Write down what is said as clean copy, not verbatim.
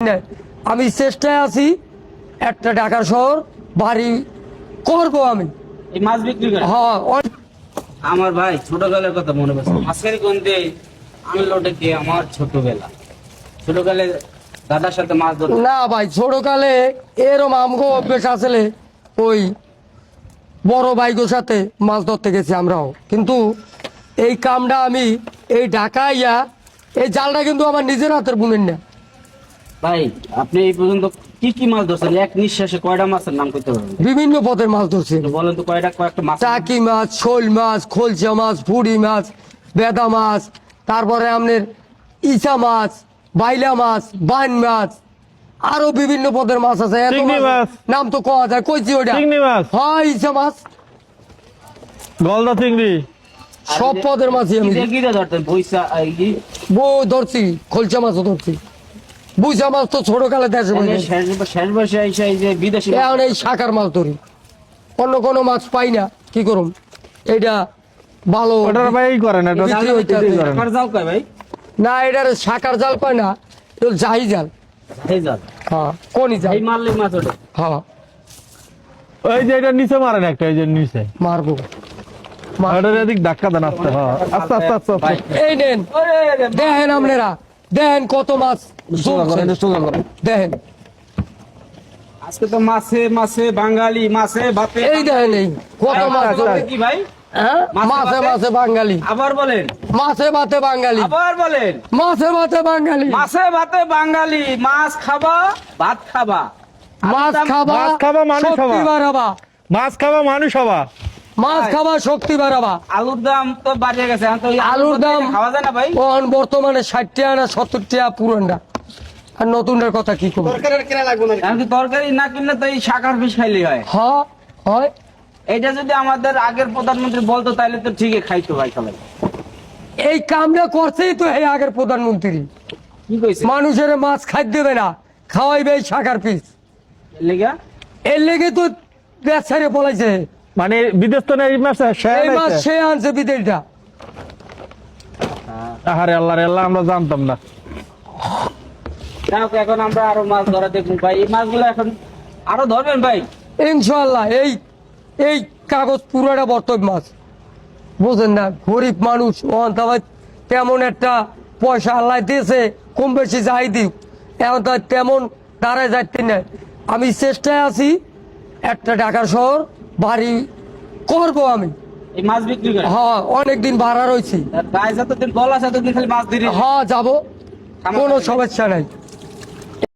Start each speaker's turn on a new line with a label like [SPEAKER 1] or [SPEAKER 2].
[SPEAKER 1] না, আমি চেষ্টায় আছি একটা ঢাকা শহর বাড়ি করব আমি।
[SPEAKER 2] এই মাছ বিক্রি করে
[SPEAKER 1] হ্যাঁ
[SPEAKER 2] আমার ভাই ছোটবেলার কথা মনে পড়ছে। মাছের গন্ধে আনলোডে গিয়ে আমার ছোটকালে দাদার সাথে মাছ ধরতাম।
[SPEAKER 1] না ভাই, ছোটকালে এরম আমগো অভ্যেস আসলে ওই বড় ভাইগোর সাথে মাছ ধরতে গেছি আমরাও, কিন্তু এই কামটা আমি এই ঢাকাইয়া এই জালটা কিন্তু আমার নিজের হাতের বুনেন না।
[SPEAKER 2] ভাই আপনি এই পর্যন্ত কি কি মাছ ধরছেন? এক নিঃশ্বাসে কয়টা মাছের নাম করতে পারবেন?
[SPEAKER 1] বিভিন্ন পদের মাছ ধরছি।
[SPEAKER 2] একটু বলেন তো কয়েকটা মাছ।
[SPEAKER 1] টাকি মাছ, শোল মাছ, খোলসা মাছ, ফুড়ি মাছ, বেদা মাছ, তারপরে আপনার ইচা মাছ, বাইলা মাছ, বাইন মাছ, আরো বিভিন্ন পদের মাছ আছে। এত
[SPEAKER 3] চিংড়ি মাছ।
[SPEAKER 1] নাম তো কওয়া যায়, কইছি ওইটা।
[SPEAKER 3] চিংড়ি মাছ।
[SPEAKER 1] হ্যাঁ, ইচা মাছ,
[SPEAKER 3] গলদা চিংড়ি।
[SPEAKER 1] সব পদের মাছই আমি
[SPEAKER 2] কি দিয়ে ধরতেন? বইসা
[SPEAKER 1] ধরছি, খোলসা মাছও ধরছি। বুঝা মাছ তো ছোট কালে দেশে
[SPEAKER 2] শেষ বয়সে এসে এই যে বিদেশি মাছ-
[SPEAKER 1] এখন এই শাকার মাছ ধরি, অন্য কোনো মাছ পাই না, কি করুম? এইটা ভালো
[SPEAKER 3] ওটার ভাই করে না,
[SPEAKER 1] বিক্রি হইতে আছে।
[SPEAKER 2] টাকার জাল কয় ভাই?
[SPEAKER 1] না, এটার শাকার জাল কয় না, এটা জাহি জাল।
[SPEAKER 2] এই জাল,
[SPEAKER 1] হ্যাঁ, কোনি জাল।
[SPEAKER 2] এই মারলে মাছ ওঠে।
[SPEAKER 1] হ্যাঁ,
[SPEAKER 3] ওই যে এটা নিচে মারেন একটা, এই যে নিচে
[SPEAKER 1] মারবো।
[SPEAKER 3] ওটার এদিক ধাক্কা দেন আস্তে। হ্যাঁ আস্তে আস্তে আস্তে আস্তে।
[SPEAKER 1] এই নেন, দেখেন আপনারা, দেখেন কত মাছ ঝুলছে। দেখেন,
[SPEAKER 2] আজকে তো মাছে মাছে বাঙালি, মাছে ভাতে।
[SPEAKER 1] এই দেখেন, এই কত
[SPEAKER 2] ভাই,
[SPEAKER 1] মাছ।
[SPEAKER 2] মাছে ভাতে কি ভাই?
[SPEAKER 1] হ্যাঁ,
[SPEAKER 2] মাছে
[SPEAKER 1] মাছে
[SPEAKER 2] ভাতে?
[SPEAKER 1] মাছে বাঙালি,
[SPEAKER 2] আবার বলেন,
[SPEAKER 1] মাছে ভাতে বাঙালি,
[SPEAKER 2] আবার বলেন।
[SPEAKER 1] মাছে ভাতে বাঙালি,
[SPEAKER 2] মাছে ভাতে বাঙালি, মাছ খাবা ভাত খাবা।
[SPEAKER 1] মাছ খাবা
[SPEAKER 3] মাছ খাবা, মানুষ
[SPEAKER 1] শক্তি
[SPEAKER 3] খাবা।
[SPEAKER 1] বাড়াবা,
[SPEAKER 3] মাছ খাওয়া মানুষ হবা।
[SPEAKER 1] মাছ খাবা শক্তি বাড়াবা।
[SPEAKER 2] আলুর দাম তো বাড়িয়ে গেছে, এখন তো ওই
[SPEAKER 1] আলুর দাম
[SPEAKER 2] খাওয়া যায় না ভাই।
[SPEAKER 1] এখন বর্তমানে 60 টাকা না 70 টাকা পুরনটা, আর নতুনটার কথা কি করবো?
[SPEAKER 2] এখন কি তরকারি না কিনলে তো এই শাকার পিস খাইলেই হয়।
[SPEAKER 1] হয়।
[SPEAKER 2] এটা যদি আমাদের আগের প্রধানমন্ত্রী বলতো তাহলে তো ঠিকই খাইতো ভাই সবাই।
[SPEAKER 1] এই কামটা করছেই তো এই আগের প্রধানমন্ত্রী।
[SPEAKER 2] কি কইছে
[SPEAKER 1] মানুষের মাছ খাইতে দেবে না, খাওয়াইবে এই শাকার পিস।
[SPEAKER 2] লেগা?
[SPEAKER 1] এর লেগে তো দেশ ছেড়ে পলাইছে।
[SPEAKER 3] মানে বিদেশ তো না, এই মাছ
[SPEAKER 1] এই মাছ সে আনছে বিদেশটা।
[SPEAKER 3] আরে আল্লাহ রে আল্লাহ, আমরা জানতাম না।
[SPEAKER 2] যাক, এখন আমরা আরো মাছ ধরা দেখবো ভাই। এই মাছগুলো এখন আরো ধরবেন ভাই?
[SPEAKER 1] ইনশাল্লাহ। এই এই কাগজ পুরাটা বর্তব মাছ, বুঝেন না? গরিব মানুষ তবে তেমন একটা পয়সা আল্লাহ দিয়েছে, কম বেশি যাই দিক, এখন তো তেমন দাঁড়ায় যাচ্ছে না। আমি চেষ্টায় আছি একটা ঢাকা শহর বাড়ি করব আমি।
[SPEAKER 2] এই মাছ বিক্রি করে
[SPEAKER 1] হ্যাঁ, অনেকদিন ভাড়া রয়েছি।
[SPEAKER 2] গায়ে যতদিন বল আছে ততদিন খালি মাছ ধরে
[SPEAKER 1] হ্যাঁ, যাবো, কোনো সমস্যা নাই।